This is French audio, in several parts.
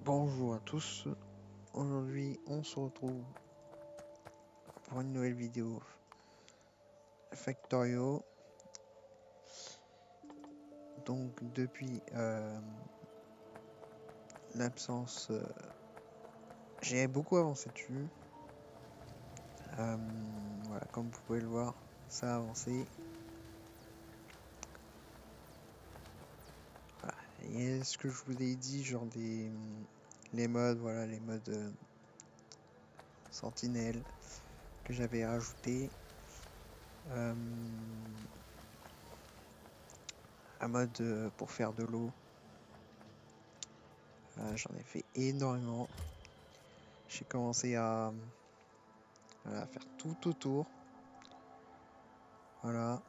Bonjour à tous, aujourd'hui on se retrouve pour une nouvelle vidéo Factorio. Donc depuis l'absence, j'ai beaucoup avancé dessus. Voilà, comme vous pouvez le voir, ça a avancé. Voilà. Et ce que je vous ai dit, genre les modes, voilà, les modes Sentinelle que j'avais rajouté. Un mode pour faire de l'eau. J'en ai fait énormément. J'ai commencé à faire tout autour. Voilà.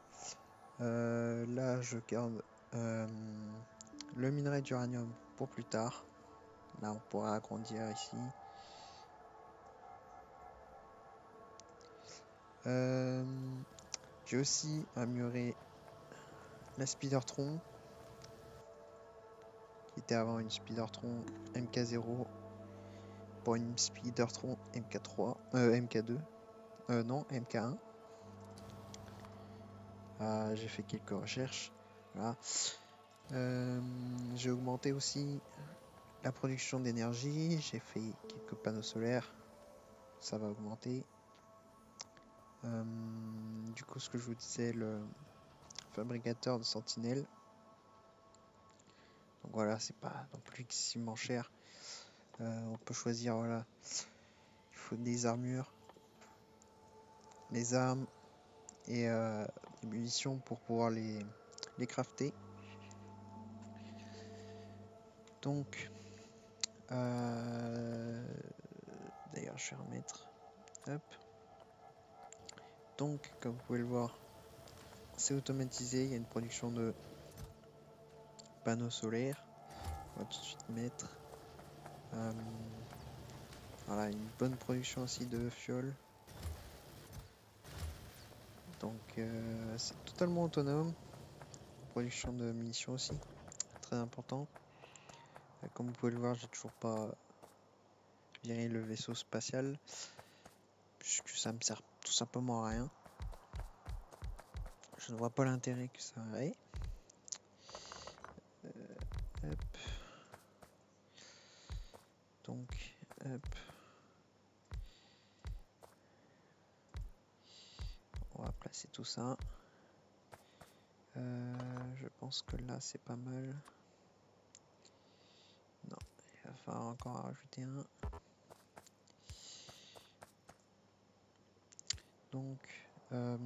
Là, je garde le minerai d'uranium pour plus tard. Là, on pourra agrandir ici. J'ai aussi amélioré la Spidertron, qui était avant une Spidertron MK0 pour une Spidertron MK3, MK2, non, MK1. J'ai fait quelques recherches. Voilà. J'ai augmenté aussi la production d'énergie. J'ai fait quelques panneaux solaires. Ça va augmenter. Du coup, ce que je vous disais, le fabricateur de sentinelles. Donc voilà, c'est pas non plus excessivement cher. On peut choisir, voilà, il faut des armures, des armes et des munitions pour pouvoir les crafter. Donc, d'ailleurs, je vais remettre. Hop. Donc, comme vous pouvez le voir, c'est automatisé. Il y a une production de panneaux solaires. On va tout de suite mettre. Voilà, une bonne production aussi de fioles. Donc c'est totalement autonome. Production de munitions aussi, très important. Comme vous pouvez le voir, j'ai toujours pas viré le vaisseau spatial, puisque ça me sert tout simplement à rien. Je ne vois pas l'intérêt que ça ait. Hop. Donc, hop. On va placer tout ça. Je pense que là c'est pas mal. Non, il va falloir encore rajouter un. Donc, hop,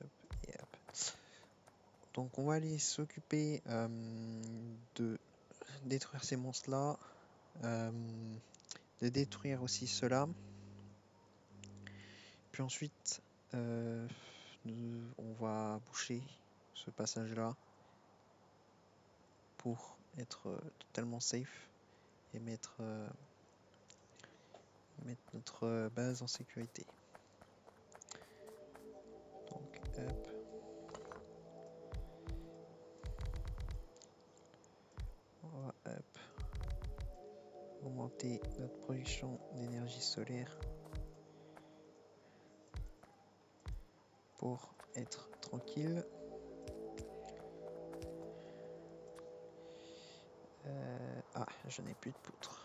hop et hop. Donc on va aller s'occuper de détruire ces monstres là, de détruire aussi ceux-là. Puis ensuite on va boucher ce passage là pour être totalement safe et mettre notre base en sécurité. Donc hop. On va hop augmenter notre production d'énergie solaire pour être tranquille. Je n'ai plus de poutres.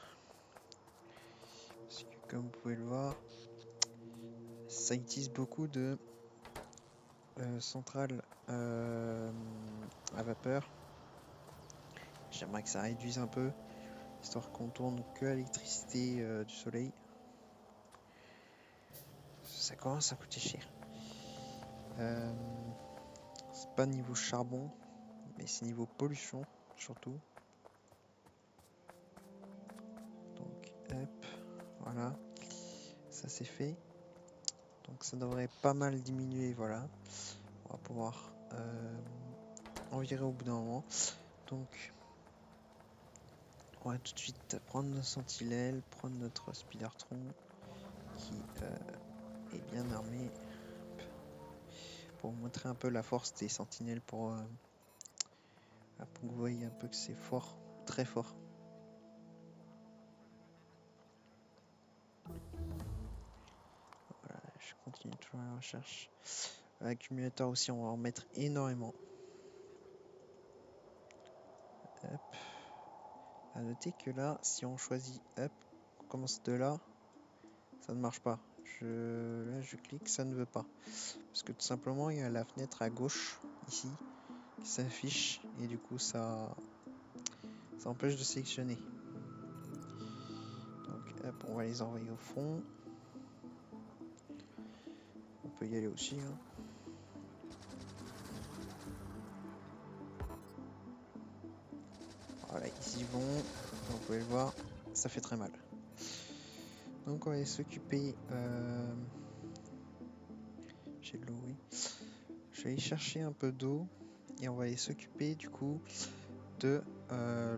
Parce que comme vous pouvez le voir, ça utilise beaucoup de centrales à vapeur. J'aimerais que ça réduise un peu, histoire qu'on tourne que à l'électricité du soleil. Ça commence à coûter cher. C'est pas niveau charbon, mais c'est niveau pollution surtout. Donc hop, voilà, ça c'est fait. Donc ça devrait pas mal diminuer, voilà. On va pouvoir en virer au bout d'un moment. Donc on va tout de suite prendre nos sentinelles, prendre notre Spidertron qui est bien armé pour montrer un peu la force des sentinelles pour Là, pour que vous voyez un peu que c'est fort, très fort. Voilà, je continue toujours la recherche. L'accumulateur aussi, on va en mettre énormément. Hop. À noter que là, si on choisit, hop, on commence de là, ça ne marche pas. Là, je clique, ça ne veut pas. Parce que tout simplement, il y a la fenêtre à gauche, ici, qui s'affiche, et du coup, ça empêche de sélectionner. Donc, hop, on va les envoyer au fond. On peut y aller aussi, hein. Voilà, ils y vont. Vous pouvez le voir, ça fait très mal. Donc on va s'occuper. J'ai de l'eau, oui. Je vais aller chercher un peu d'eau et on va aller s'occuper du coup de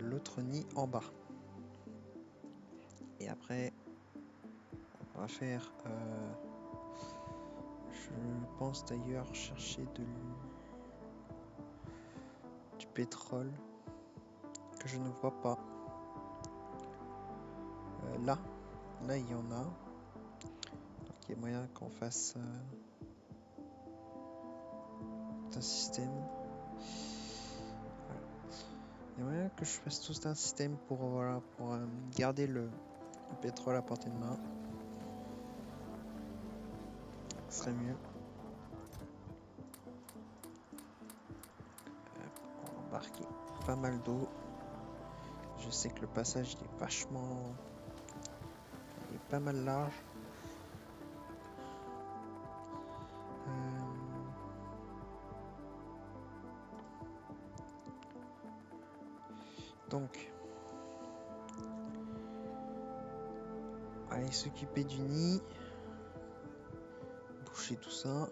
l'autre nid en bas. Et après, on va faire. Je pense d'ailleurs chercher du pétrole que je ne vois pas. Là, il y en a. Donc il y a moyen qu'on fasse un système. Voilà. Il y a moyen que je fasse tout un système pour, voilà, pour garder le pétrole à portée de main. Ce serait mieux. On va embarquer pas mal d'eau. Je sais que le passage il est vachement. Il est pas mal large. Donc, on va aller s'occuper du nid. Boucher tout ça.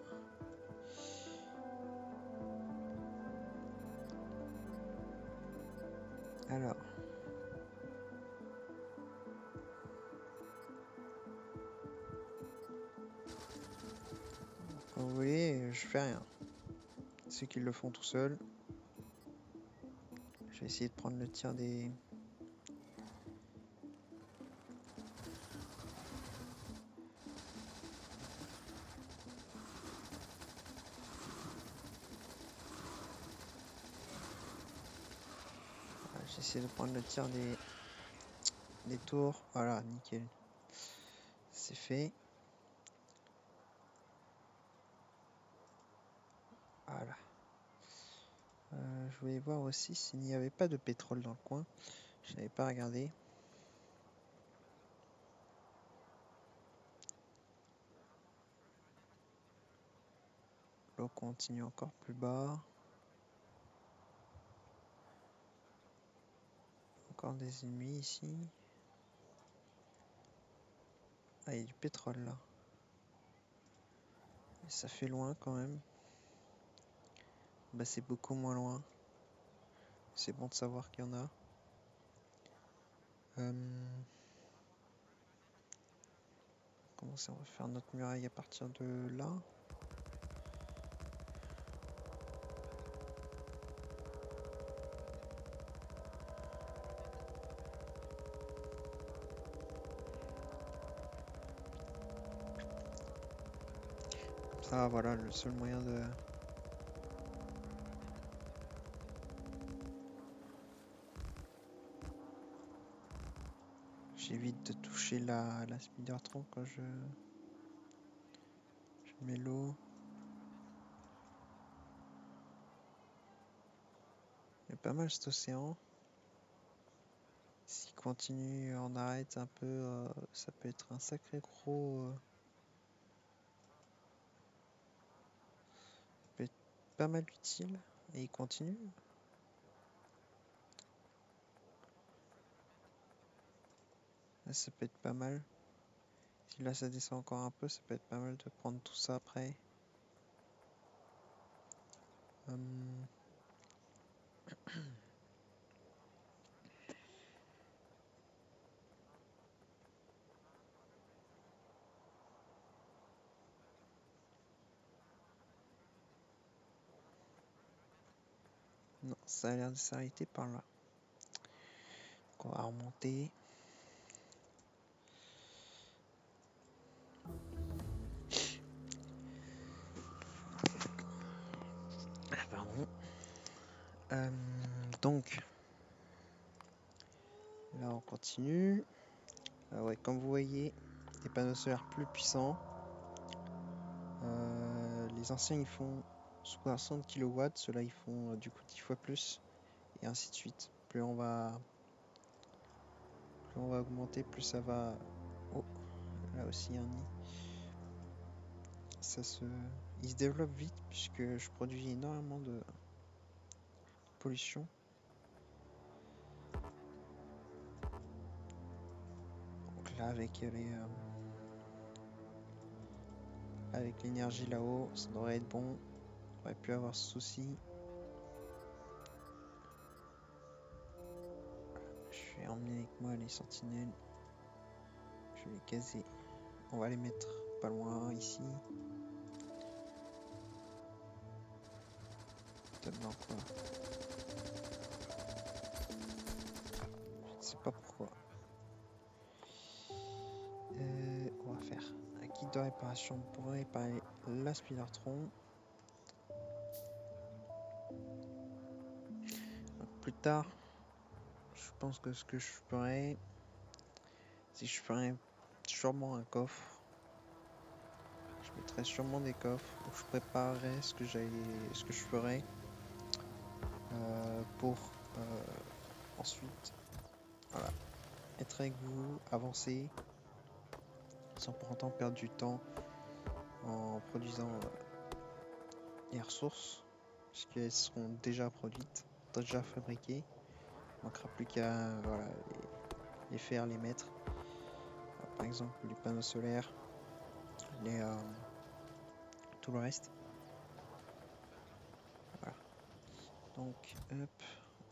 Alors. Quand vous voyez, je fais rien. Ceux qui le font tout seuls. Je vais essayer de prendre le tir des. J'essaie de prendre le tir des tours. Voilà, nickel. C'est fait. Voilà. Je voulais voir aussi s'il n'y avait pas de pétrole dans le coin. Je n'avais pas regardé. L'eau continue encore plus bas. Encore des ennemis ici. Ah, il y a du pétrole là. Et ça fait loin quand même. Bah, c'est beaucoup moins loin. C'est bon de savoir qu'il y en a. Comment ça, on va faire notre muraille à partir de là. Comme ça, voilà, le seul moyen de... J'évite de toucher la Spidertron quand je mets l'eau. Il y a pas mal cet océan. S'il continue, on arrête un peu, ça peut être un sacré gros... ça peut être pas mal utile. Et il continue. Là, ça peut être pas mal. Si là ça descend encore un peu, ça peut être pas mal de prendre tout ça après. Non, ça a l'air de s'arrêter par là. Donc on va remonter. Pardon. Donc, là on continue. Ouais, comme vous voyez, des panneaux solaires plus puissants. Les anciens ils font 60 kW, ceux-là ils font du coup 10 fois plus, et ainsi de suite. Plus on va augmenter, plus ça va. Oh, là aussi un nid. Il se développe vite puisque je produis énormément de pollution. Donc là avec l'énergie là-haut, ça devrait être bon. On aurait pu avoir ce souci. Je vais emmener avec moi les sentinelles. Je vais les caser. On va les mettre pas loin ici. Peut-être dans quoi? Je ne sais pas pourquoi. On va faire un kit de réparation pour réparer l'aspiratron. Plus tard, je pense que ce que je ferai, c'est que je ferai sûrement un coffre. Je mettrai sûrement des coffres où je préparerai ce que je ferai pour ensuite, voilà, être avec vous, avancer sans pour autant perdre du temps en produisant les ressources, puisqu'elles seront déjà produites, déjà fabriquées. Il manquera plus qu'à les faire, les mettre. Par exemple les panneaux solaires, tout le reste. Voilà. Donc hop,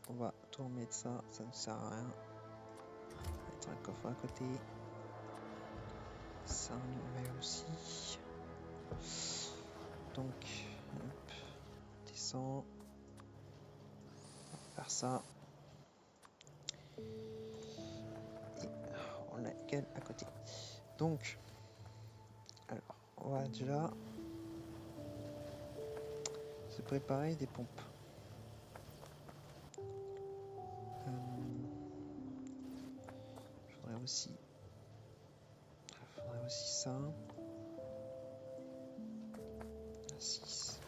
on va tout remettre ça ne sert à rien. Mettre un coffre à côté. Ça on le met aussi. Donc hop, on descend. On va faire ça. Et on a qu'elle à côté. Donc, alors, on va déjà se préparer des pompes. Il faudrait aussi ça. 6.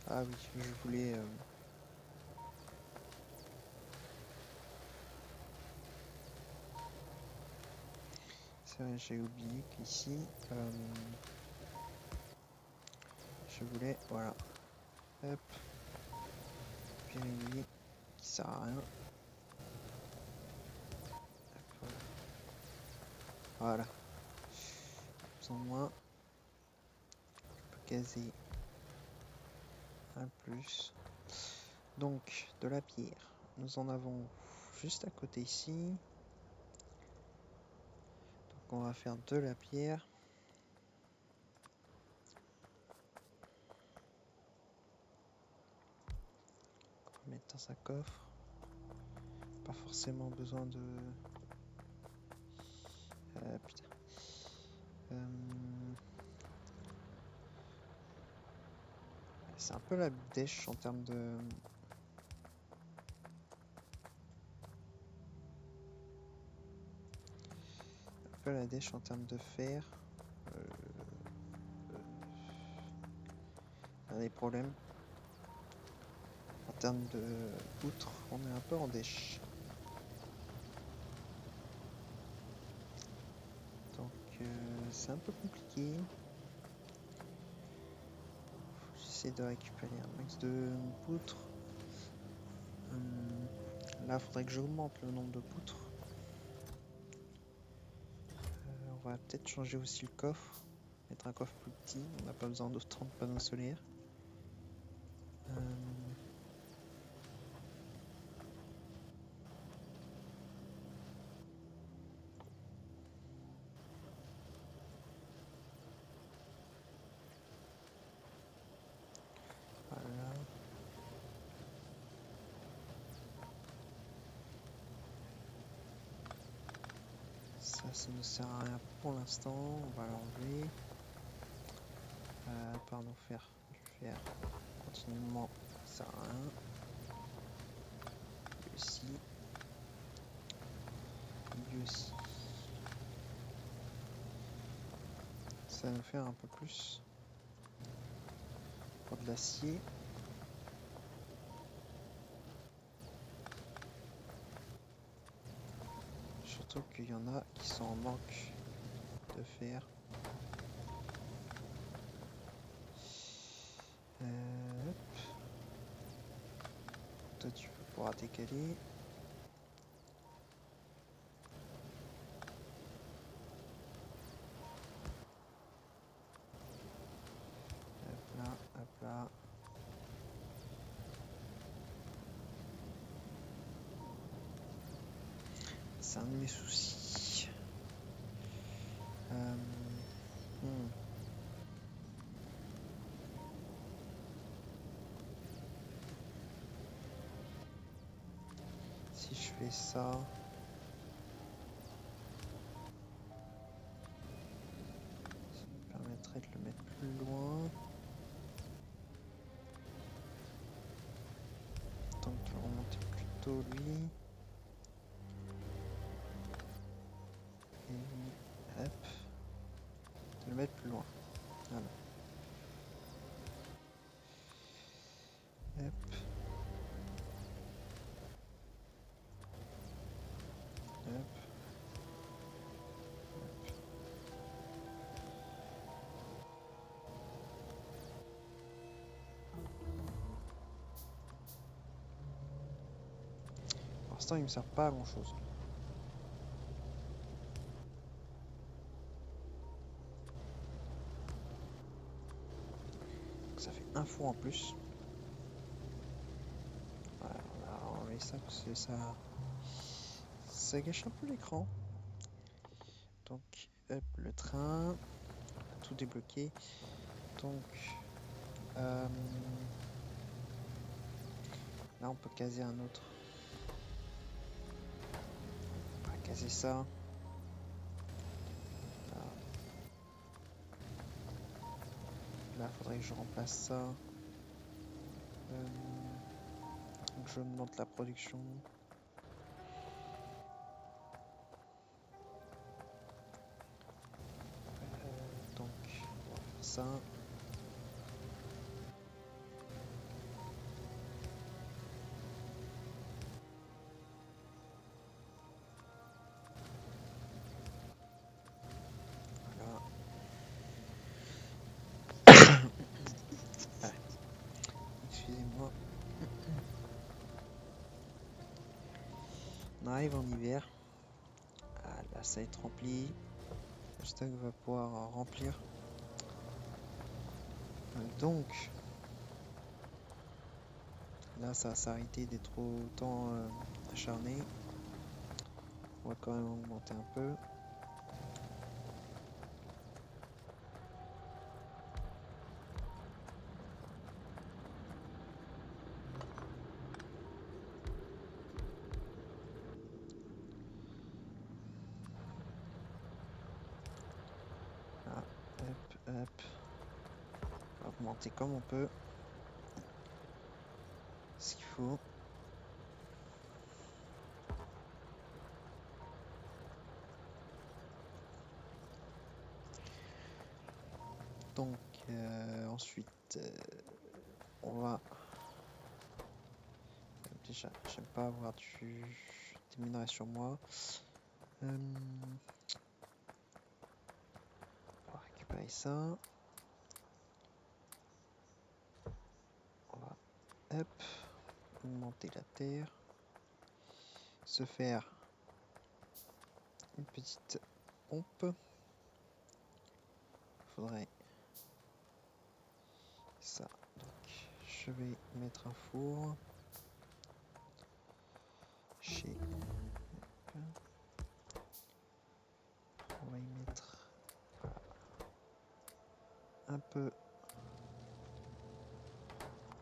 Ah oui, je voulais... C'est vrai, j'ai oublié qu'ici... je voulais... Voilà. Hop. Pyrénées, qui sert à rien. Hop, voilà. Besoin de moins. On peut caser un plus. Donc, de la pierre. Nous en avons juste à côté ici. Donc, on va faire de la pierre. On va mettre dans un coffre. Pas forcément besoin de... putain. C'est un peu la dèche en termes de... fer. On a des problèmes. En termes de poutres, on est un peu en dèche. Donc c'est un peu compliqué. J'essaie de récupérer un max de poutres. Là, il faudrait que j'augmente le nombre de poutres. On va peut-être changer aussi le coffre. Mettre un coffre plus petit. On n'a pas besoin d'autant de panneaux solaires. Ça ne sert à rien pour l'instant, on va l'enlever. Pardon, faire du fer continuellement, ça sert à rien. Lui aussi. Lui aussi. Ça va nous faire un peu plus pour de l'acier. Surtout qu'il y en a qui sont en manque de fer. Hop. Toi tu vas pouvoir décaler. Hop là, hop là. C'est un de mes soucis. Si je fais ça, ça me permettrait de le mettre plus loin. Donc de le remonter plus tôt lui. Et lui, hop, de le mettre plus loin. Voilà. Hop. Hop. Pour l'instant, il me sert pas à grand chose. Donc, ça fait un four en plus. Voilà, on va enlever ça parce que ça gâche un peu l'écran. Donc, hop, le train, tout débloqué. Donc, là, on peut caser un autre. On va caser ça. Là, il faudrait que je remplace ça. Donc, je monte la production. Donc, on va faire ça. Voilà. Ah, excusez-moi. On arrive en hiver. Ah, là, ça va être rempli. Le stock va pouvoir remplir. Donc, là, ça va s'arrêter d'être autant acharné. On va quand même augmenter un peu. Ah, hop, hop. On va augmenter comme on peut. Ce qu'il faut. Donc, ensuite, on va... Déjà, j'aime pas avoir des minerais sur moi. On va récupérer ça. On va, hop, augmenter la terre. Se faire une petite pompe. Faudrait ça. Donc, je vais mettre un four. Chez... On va y mettre un peu,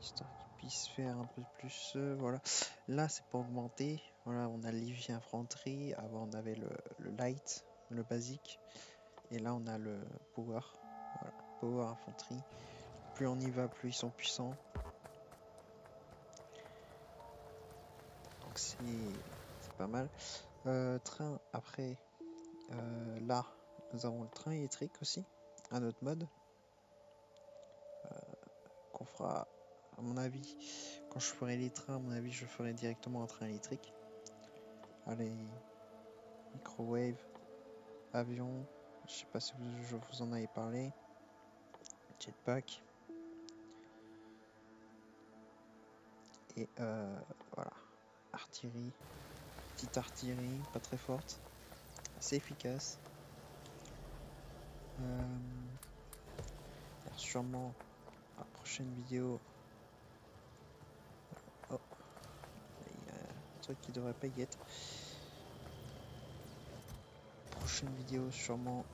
histoire qu'il puisse faire un peu plus. Voilà. Là, c'est pour augmenter. Voilà, on a l'heavy infanterie. Avant, on avait le light. le basique. Et là, on a le power. Voilà, power infanterie. Plus on y va, plus ils sont puissants. Donc c'est pas mal. Train, après, là, nous avons le train électrique aussi, un autre mode. Qu'on fera, à mon avis, quand je ferai les trains, à mon avis, je ferai directement un train électrique. Allez, microwave, avion, je sais pas si je vous en avais parlé, jetpack. Et voilà, artillerie, petite artillerie, pas très forte, assez efficace. Alors sûrement la prochaine vidéo. Oh, il y a un truc qui devrait pas y être. Prochaine vidéo, sûrement.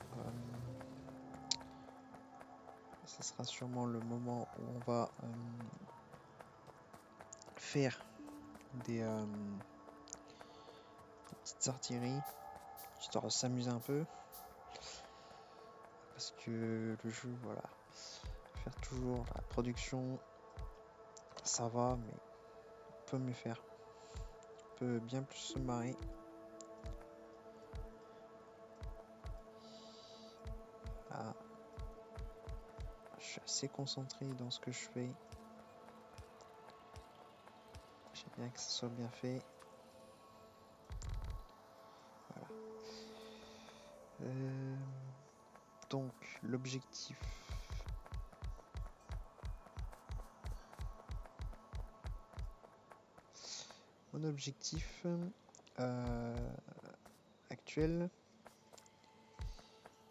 Ce sera sûrement le moment où on va faire des petites artilleries, histoire de s'amuser un peu. Parce que le jeu, voilà, faire toujours la production, ça va, mais on peut mieux faire. On peut bien plus se marrer. Là, je suis assez concentré dans ce que je fais. J'aime bien que ce soit bien fait. Voilà. Donc, l'objectif. Mon objectif actuel,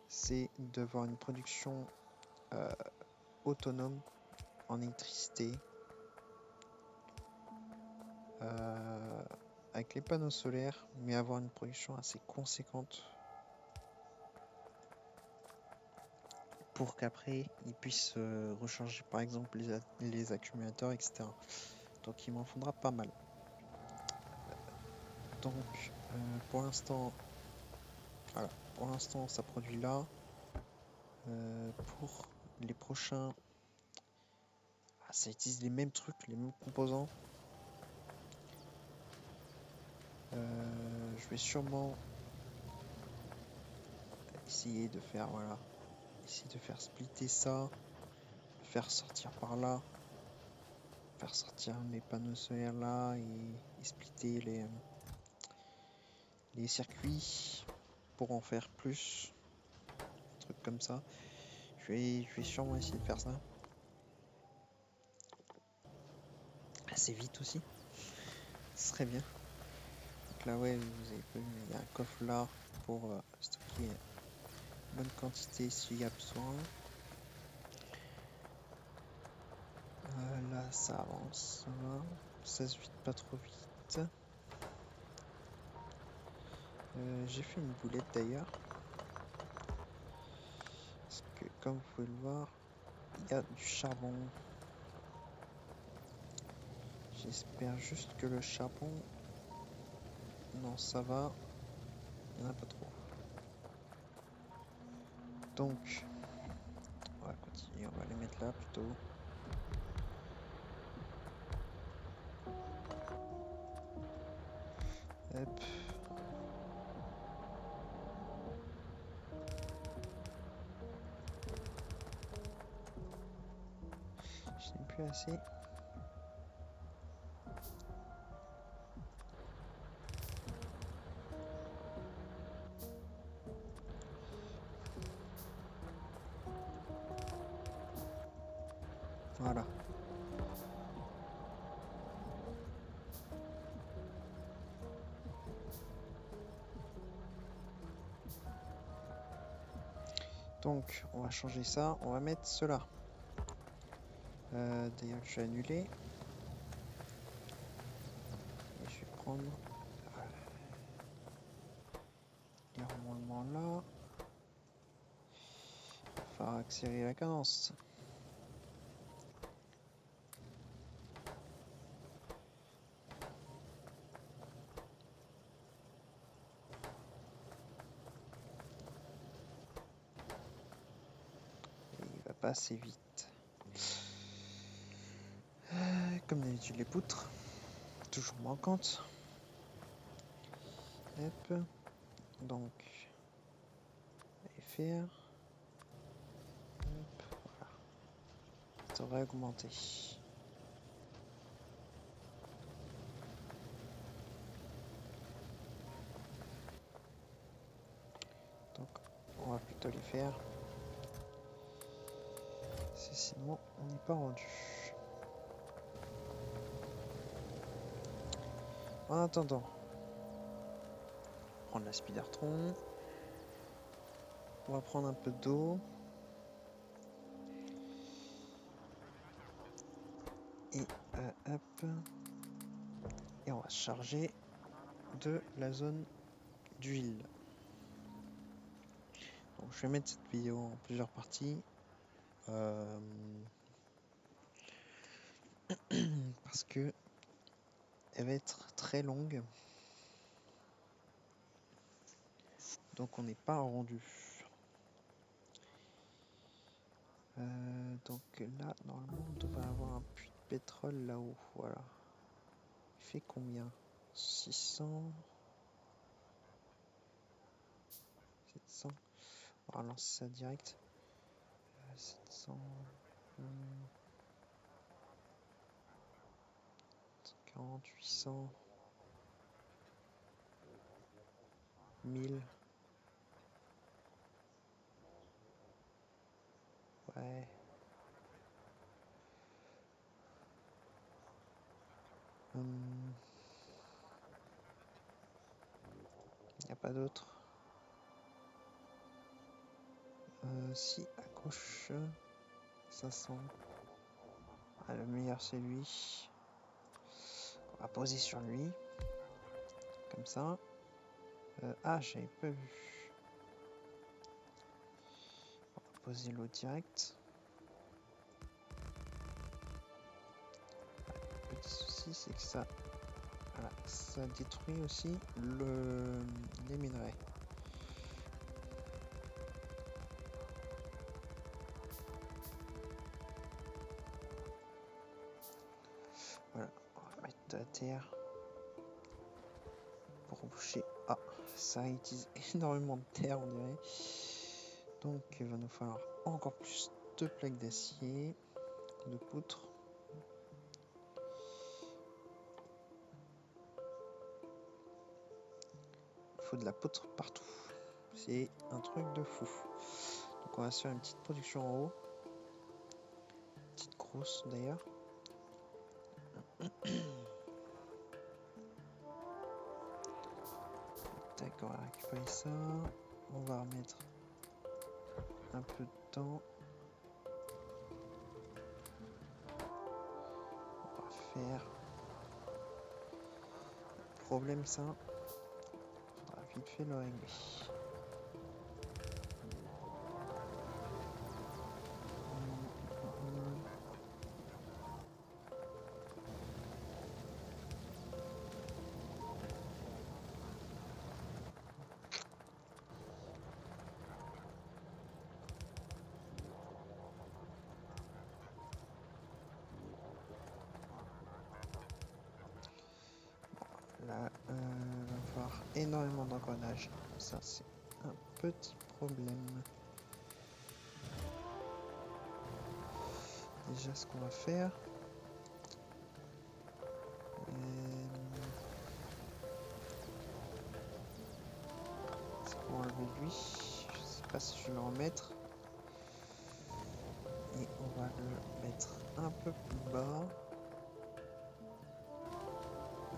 c'est d'avoir une production autonome en électricité avec les panneaux solaires, mais avoir une production assez conséquente pour qu'après ils puissent recharger par exemple les accumulateurs, etc. Donc il m'en faudra pas mal. Donc pour l'instant, voilà, pour l'instant ça produit là. Pour les prochains, ça utilise les mêmes trucs, les mêmes composants. Je vais sûrement essayer de faire, voilà, essayer de faire splitter ça, faire sortir par là, faire sortir mes panneaux solaires là et splitter les circuits pour en faire plus, un truc comme ça. Je vais sûrement essayer de faire ça. Assez vite aussi, ce serait bien. Donc là, ouais, vous avez vu, il y a un coffre là pour stocker une bonne quantité s'il y a besoin. Là, ça avance, ça va. Ça se vide pas trop vite. J'ai fait une boulette d'ailleurs. Parce que, comme vous pouvez le voir, il y a du charbon. J'espère juste que le charbon... Non, ça va. Il n'y en a pas trop. Donc, on va continuer. On va les mettre là plutôt. Hop. Je n'ai plus assez. Voilà. Donc, on va changer ça. On va mettre cela. D'ailleurs, je vais annuler. Et je vais prendre les remontements là. Il va accélérer la cadence. pas assez vite. Comme d'habitude, les poutres, toujours manquantes. Hop. Donc, faire. Hop, voilà. Ça devrait augmenter. Donc, on va plutôt les faire. Sinon, on n'est pas rendu. En attendant, on va prendre la Spidertron. On va prendre un peu d'eau. Et hop. Et on va charger de la zone d'huile. Donc, je vais mettre cette vidéo en plusieurs parties. Parce que elle va être très longue. Donc on n'est pas rendu. Donc là, normalement, on devrait avoir un puits de pétrole là-haut. Voilà. Il fait combien? 600. 700. On va lancer ça direct. 700. 40, 800. 1000. Ouais. Il n'y a pas d'autre. Si, à gauche. 500. Ah, le meilleur c'est lui. On va poser sur lui. Comme ça. Ah, j'avais pas vu. On va poser l'eau direct. Le petit souci, c'est que ça, voilà, ça détruit aussi les minerais. Voilà, on va mettre de la terre pour boucher. Ah, ça utilise énormément de terre, on dirait. Donc, il va nous falloir encore plus de plaques d'acier, de poutres. Il faut de la poutre partout. C'est un truc de fou. Donc, on va se faire une petite production en haut. Petite grosse d'ailleurs. Tac, on va récupérer ça. On va remettre un peu de temps. On va faire. Problème ça. Faudra vite fait le régler. Là, il va falloir énormément d'engrenage. Ça, c'est un petit problème. Déjà, ce qu'on va faire. C'est pour enlever lui. Je sais pas si je vais le remettre. Et on va le mettre un peu plus bas.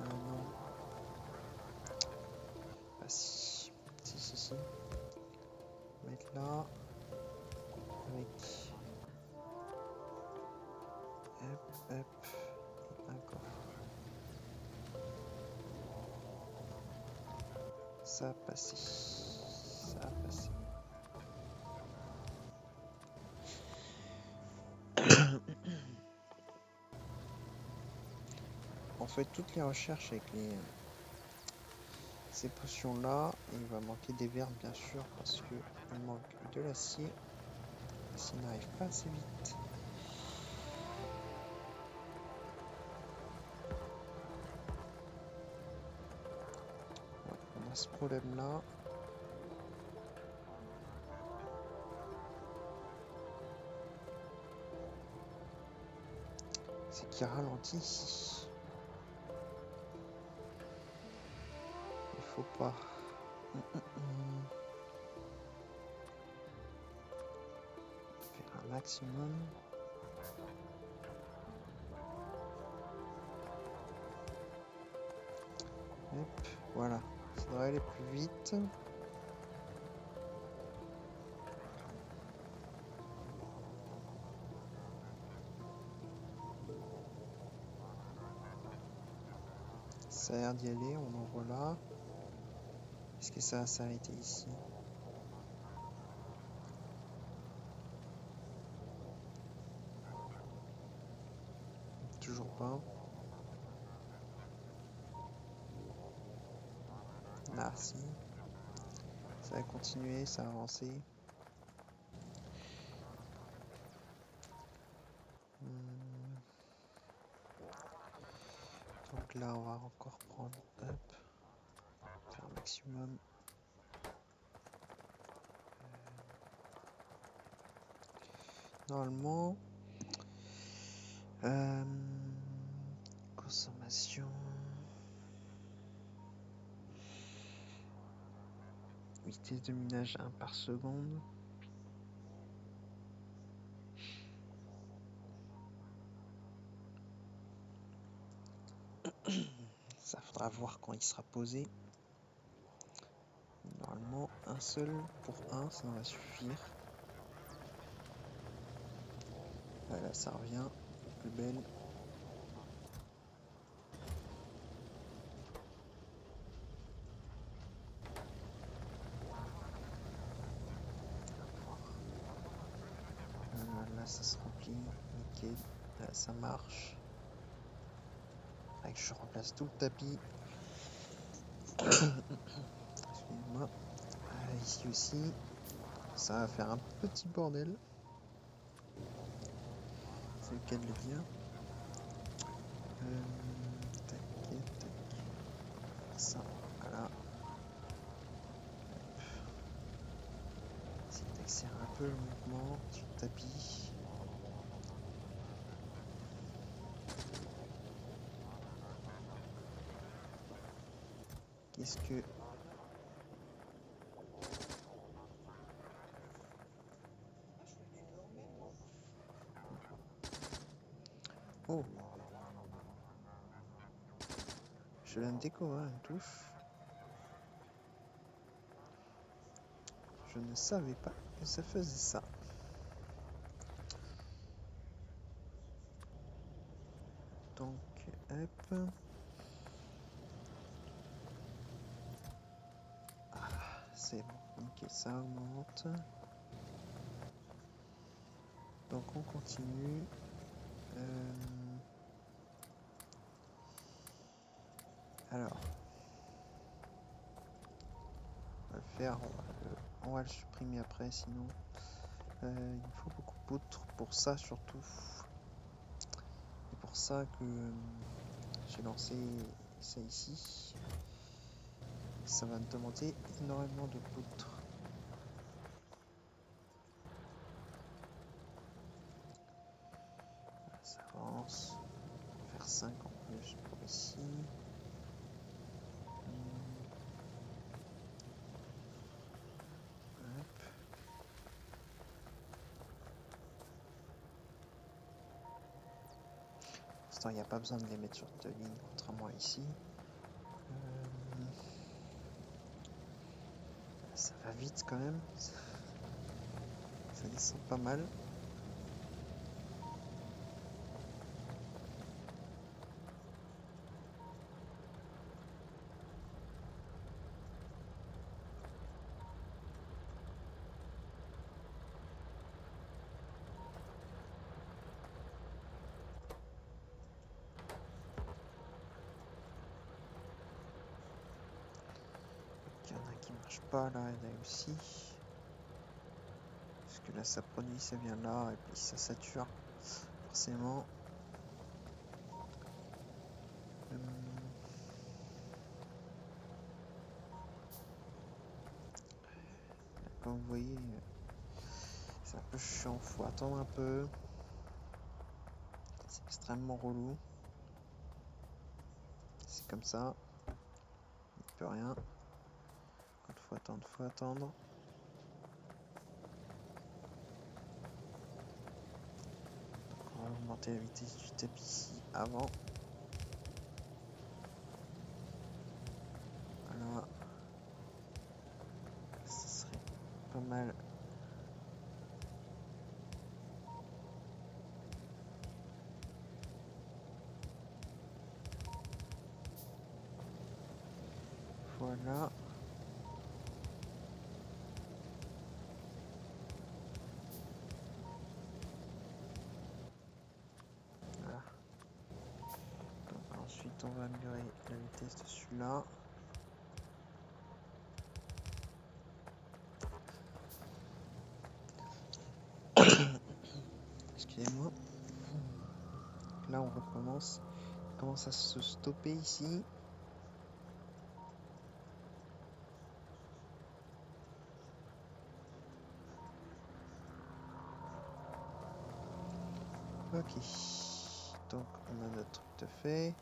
Non. Ah si. Si. Mettre là. Avec. Hop. Et un coffre. Ça a passé. On fait toutes les recherches avec ces potions là. Il va manquer des verres bien sûr parce que il manque de l'acier. S'il n'arrive pas assez vite. Ouais, on a ce problème-là. C'est qu'il ralentit ici. Il faut pas. Faire un maximum. Hop, voilà. Ça devrait aller plus vite. Ça a l'air d'y aller, on envoie là. Est-ce que ça va s'arrêter ici? Toujours pas. Ah si. Ça va continuer, ça va avancer. Donc là on va encore prendre, hop, faire un maximum. Normalement, consommation, vitesse de minage 1 par seconde. Ça faudra voir quand il sera posé. Normalement, un seul pour un, ça va suffire. Voilà, ça revient. Plus belle. Là, ça se remplit. Nickel. Là, ça marche. Faudrait que je remplace tout le tapis. Excusez-moi. Ici aussi. Ça va faire un petit bordel. C'est le cas de le dire. Tac, tac. Ça, voilà. Essayer d'accélérer un peu le mouvement sur le tapis. Qu'est-ce que... Oh! Je viens de découvrir une touche. Je ne savais pas que ça faisait ça. Donc, hop. Ah, c'est bon. Ok, ça augmente. Donc, on continue. Alors, on va le faire. On va le supprimer après, sinon. Il me faut beaucoup de poutres pour ça, surtout. C'est pour ça que j'ai lancé ça ici. Ça va me demander énormément de poutres. Ça avance. On va faire 5 en plus pour ici. Hop. Pour l'instant, il n'y a pas besoin de les mettre sur 2 lignes, contrairement à ici. Ça va vite quand même. Ça descend pas mal. Il y en a qui marchent pas là, il y en a aussi. Parce que là ça produit, ça vient là, et puis ça sature forcément. Comme vous voyez, c'est un peu chiant, faut attendre un peu. C'est extrêmement relou. C'est comme ça. Il ne peut rien. Quand il faut attendre, faut attendre. Donc on va augmenter la vitesse du tapis ici avant. Voilà. Ça serait pas mal. Voilà. Voilà. Donc ensuite on va améliorer la vitesse de celui-là. Excusez-moi. Là on recommence. Il commence à se stopper ici. Ok. Donc on a notre truc de fait.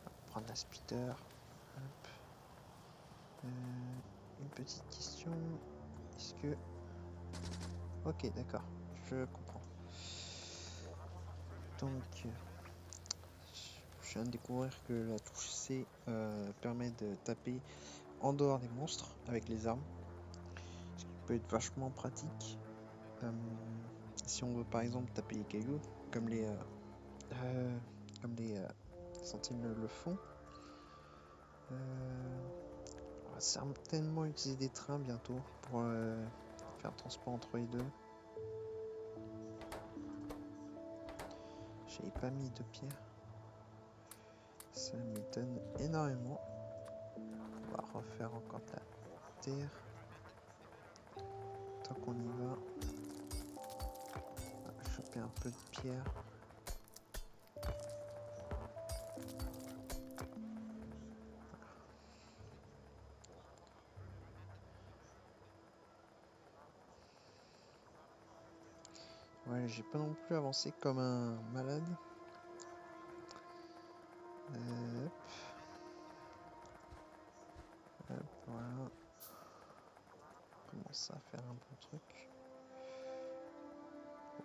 On va prendre la speeder. Hop. Une petite question. Est-ce que... Ok, d'accord. Je comprends. Donc, je viens de découvrir que la touche C permet de taper en dehors des monstres avec les armes. Ce qui peut être vachement pratique. Si on veut par exemple taper les cailloux, comme les sentinelles le font. On va certainement utiliser des trains bientôt pour faire le transport entre les deux. J'avais pas mis de pierre. Ça m'étonne énormément. On va refaire encore de la terre. Tant qu'on y va. On va choper un peu de pierre. Ouais, j'ai pas non plus avancé comme un malade. Hop. Hop, voilà. On commence à faire un bon truc.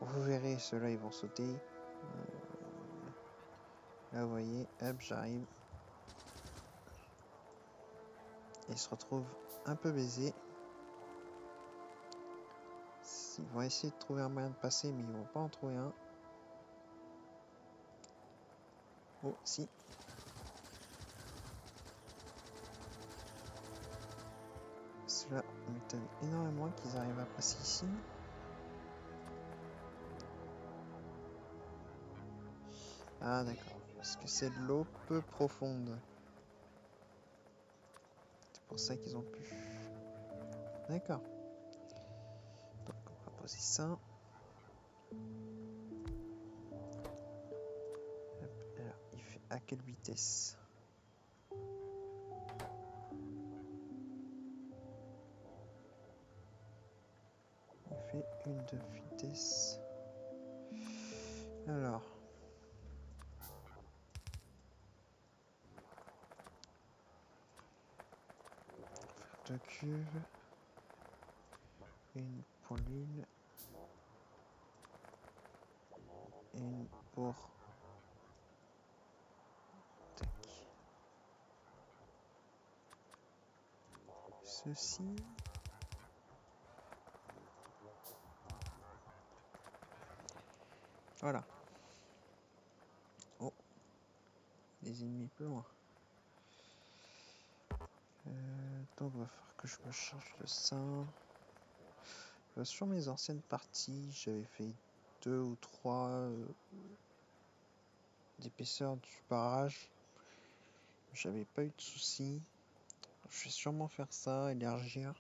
Vous verrez, ceux-là ils vont sauter. Là vous voyez, hop, j'arrive. Ils se retrouvent un peu baisés. Ils vont essayer de trouver un moyen de passer, mais ils vont pas en trouver un. Oh, si. Cela m'étonne énormément qu'ils arrivent à passer ici. Ah d'accord, parce que c'est de l'eau peu profonde. C'est pour ça qu'ils ont pu. D'accord. Donc on va poser ça. Hop, alors, il fait à quelle vitesse? Il fait une de vitesse. Alors. Faire deux cuves. Une pour l'huile. Et une pour... Tac. Ceci. Voilà. Oh. Des ennemis plus loin. Donc il va falloir que je me charge de ça. Sur mes anciennes parties, j'avais fait 2 ou 3 d'épaisseur du barrage. J'avais pas eu de soucis. Je vais sûrement faire ça, élargir.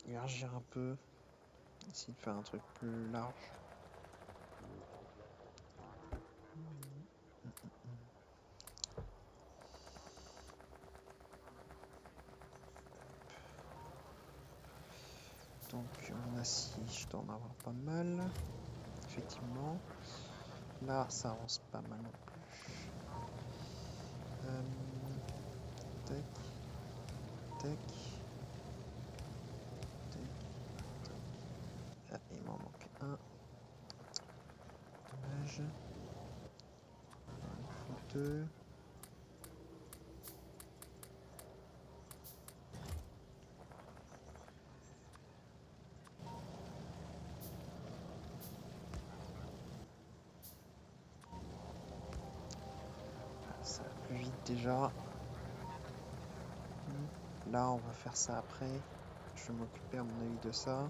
Élargir un peu. Essayer de faire un truc plus large. Donc en acier, je dois en avoir pas mal. Effectivement. Là, ça avance pas mal non plus. Tac. Tac. Tac. Ah, il m'en manque un. Dommage. Il en faut deux. Ça va plus vite déjà. Là, on va faire ça après. Je vais m'occuper à mon avis de ça.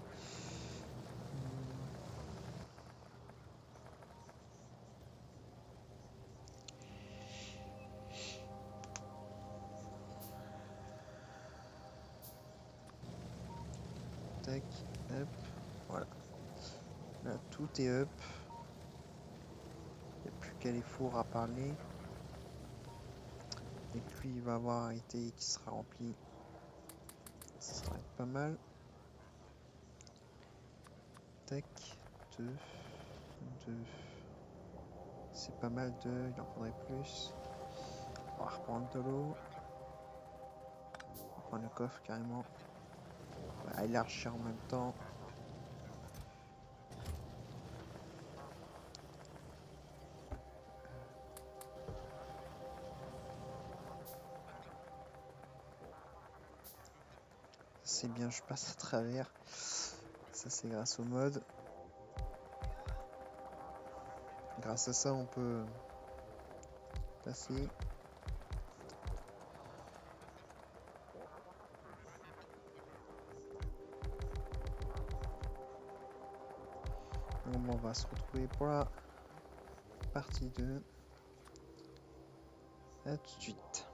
Tac, hop, voilà. Là, tout est up. Il n'y a plus qu'à les fours à parler. Et puis, il va avoir un été qui sera rempli. Ça sera pas mal. Tac, 2, 2. C'est pas mal de. Il en faudrait plus. On va reprendre de l'eau. On va prendre le coffre carrément. On va élargir en même temps. C'est bien, je passe à travers. Ça, c'est grâce au mode. Grâce à ça, on peut passer. Bon, on va se retrouver pour la partie 2. À tout de suite.